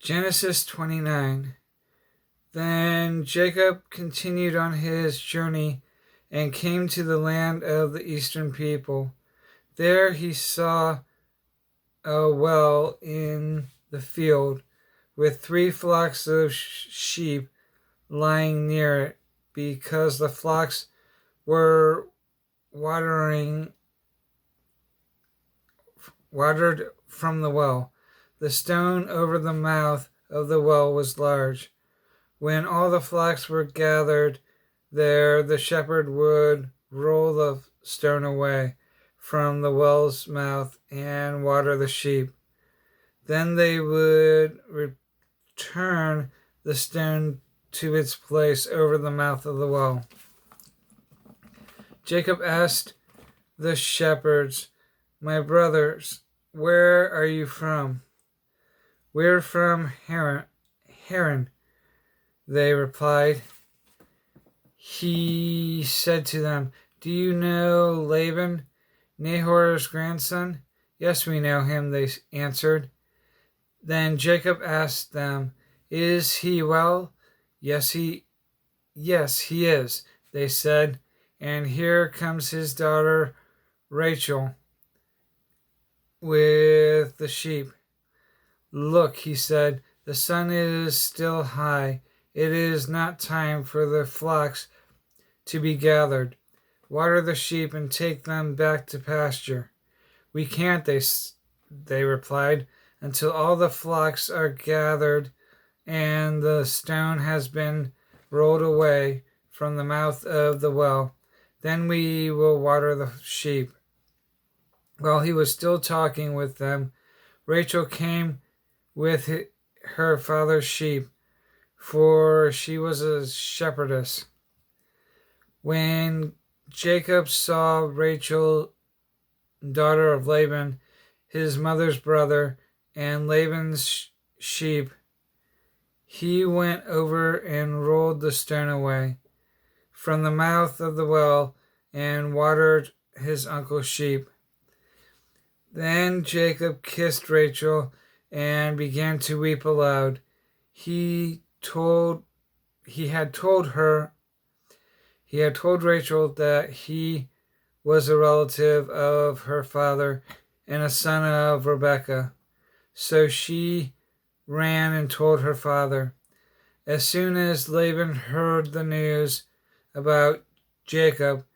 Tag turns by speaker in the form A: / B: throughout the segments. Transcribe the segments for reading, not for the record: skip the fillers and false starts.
A: Genesis 29. Then Jacob continued on his journey and came to the land of the eastern people. There he saw a well in the field with 3 flocks of sheep lying near it, because the flocks were watered from the well. The stone over the mouth of the well was large. When all the flocks were gathered there, the shepherd would roll the stone away from the well's mouth and water the sheep. Then they would return the stone to its place over the mouth of the well. Jacob asked the shepherds, "My brothers, where are you from?" "We're from Haran," they replied. He said to them, "Do you know Laban, Nahor's grandson?" "Yes, we know him," they answered. Then Jacob asked them, "Is he well?" Yes, he is," they said. "And here comes his daughter Rachel with the sheep." "Look," he said, "the sun is still high. It is not time for the flocks to be gathered. Water the sheep and take them back to pasture." "We can't," they replied, "until all the flocks are gathered and the stone has been rolled away from the mouth of the well. Then we will water the sheep." While he was still talking with them, Rachel came with her father's sheep, for she was a shepherdess. When Jacob saw Rachel, daughter of Laban, his mother's brother, and Laban's sheep, he went over and rolled the stone away from the mouth of the well and watered his uncle's sheep. Then Jacob kissed Rachel and began to weep aloud. He had told Rachel that he was a relative of her father and a son of Rebekah. So she ran and told her father. As soon as Laban heard the news about Jacob,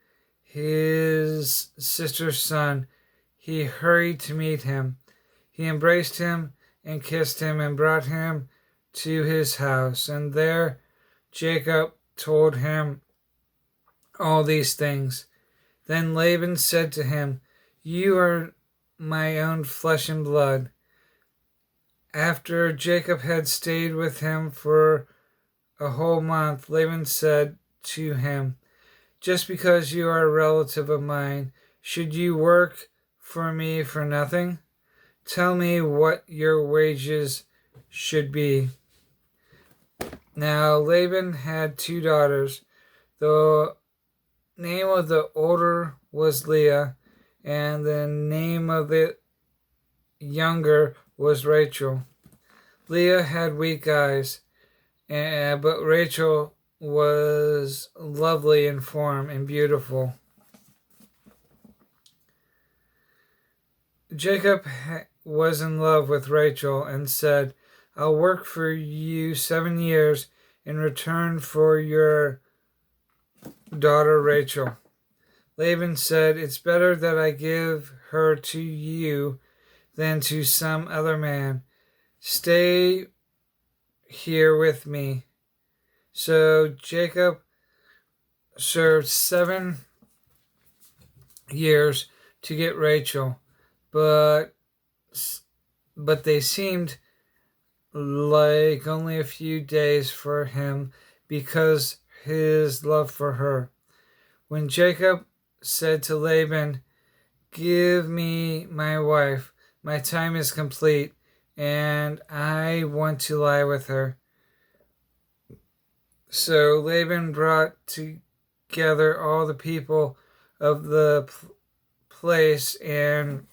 A: his sister's son, he hurried to meet him. He embraced him and kissed him and brought him to his house. And there Jacob told him all these things. Then Laban said to him, "You are my own flesh and blood." After Jacob had stayed with him for a whole month, Laban said to him, "Just because you are a relative of mine, should you work for me for nothing? Tell me what your wages should be." Now Laban had 2 daughters. The name of the older was Leah, and the name of the younger was Rachel. Leah had weak eyes, but Rachel was lovely in form and beautiful. Jacob was in love with Rachel and said, "I'll work for you 7 years in return for your daughter Rachel." Laban said, "It's better that I give her to you than to some other man. Stay here with me." So Jacob served 7 years to get Rachel, but they seemed like only a few days for him because his love for her. When Jacob said to Laban, "Give me my wife, my time is complete, and I want to lie with her." So Laban brought together all the people of the place and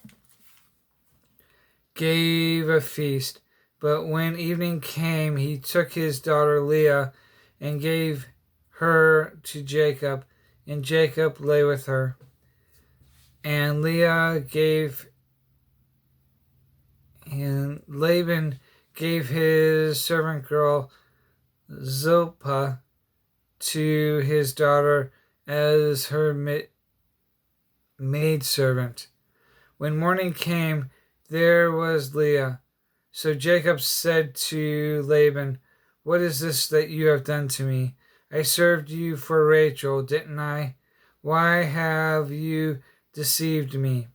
A: gave a feast. But when evening came, he took his daughter Leah and gave her to Jacob, and Jacob lay with her. And Laban gave his servant girl Zilpah to his daughter as her maidservant. When morning came, there was Leah. So Jacob said to Laban, "What is this that you have done to me? I served you for Rachel, didn't I? Why have you deceived me?"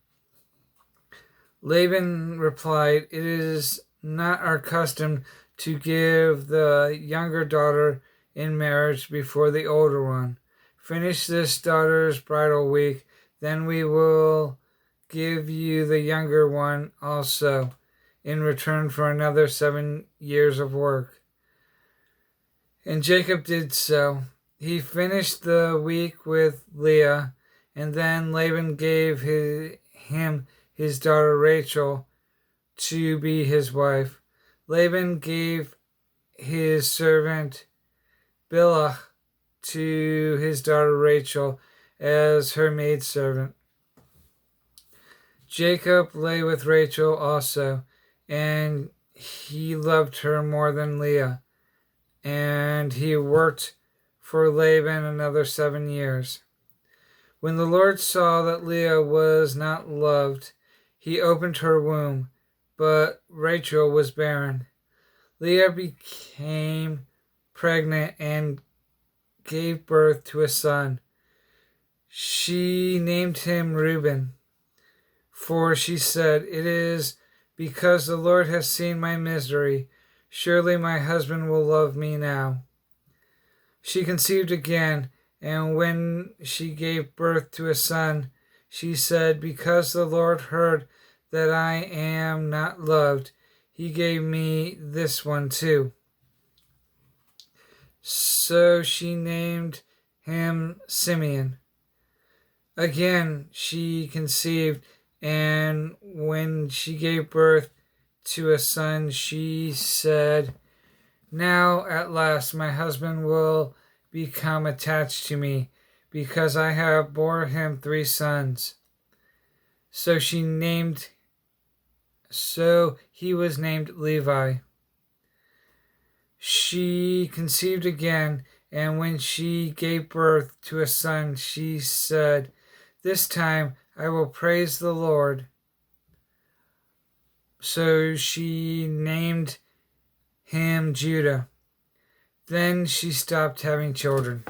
A: Laban replied, "It is not our custom to give the younger daughter in marriage before the older one. Finish this daughter's bridal week, then we will give you the younger one also, in return for another 7 years of work." And Jacob did so. He finished the week with Leah, and then Laban gave him his daughter Rachel to be his wife. Laban gave his servant Bilhah to his daughter Rachel as her maidservant. Jacob lay with Rachel also, and he loved her more than Leah, and he worked for Laban another 7 years. When the Lord saw that Leah was not loved, he opened her womb, but Rachel was barren. Leah became pregnant and gave birth to a son. She named him Reuben, for she said, "It is because the Lord has seen my misery. Surely my husband will love me now." She conceived again, and when she gave birth to a son, she said, "Because the Lord heard that I am not loved, he gave me this one too." So she named him Simeon. Again she conceived, and when she gave birth to a son, she said, "Now at last my husband will become attached to me, because I have bore him 3 sons." So he was named Levi. She conceived again, and when she gave birth to a son, she said, "This time I will praise the Lord." So she named him Judah. Then she stopped having children.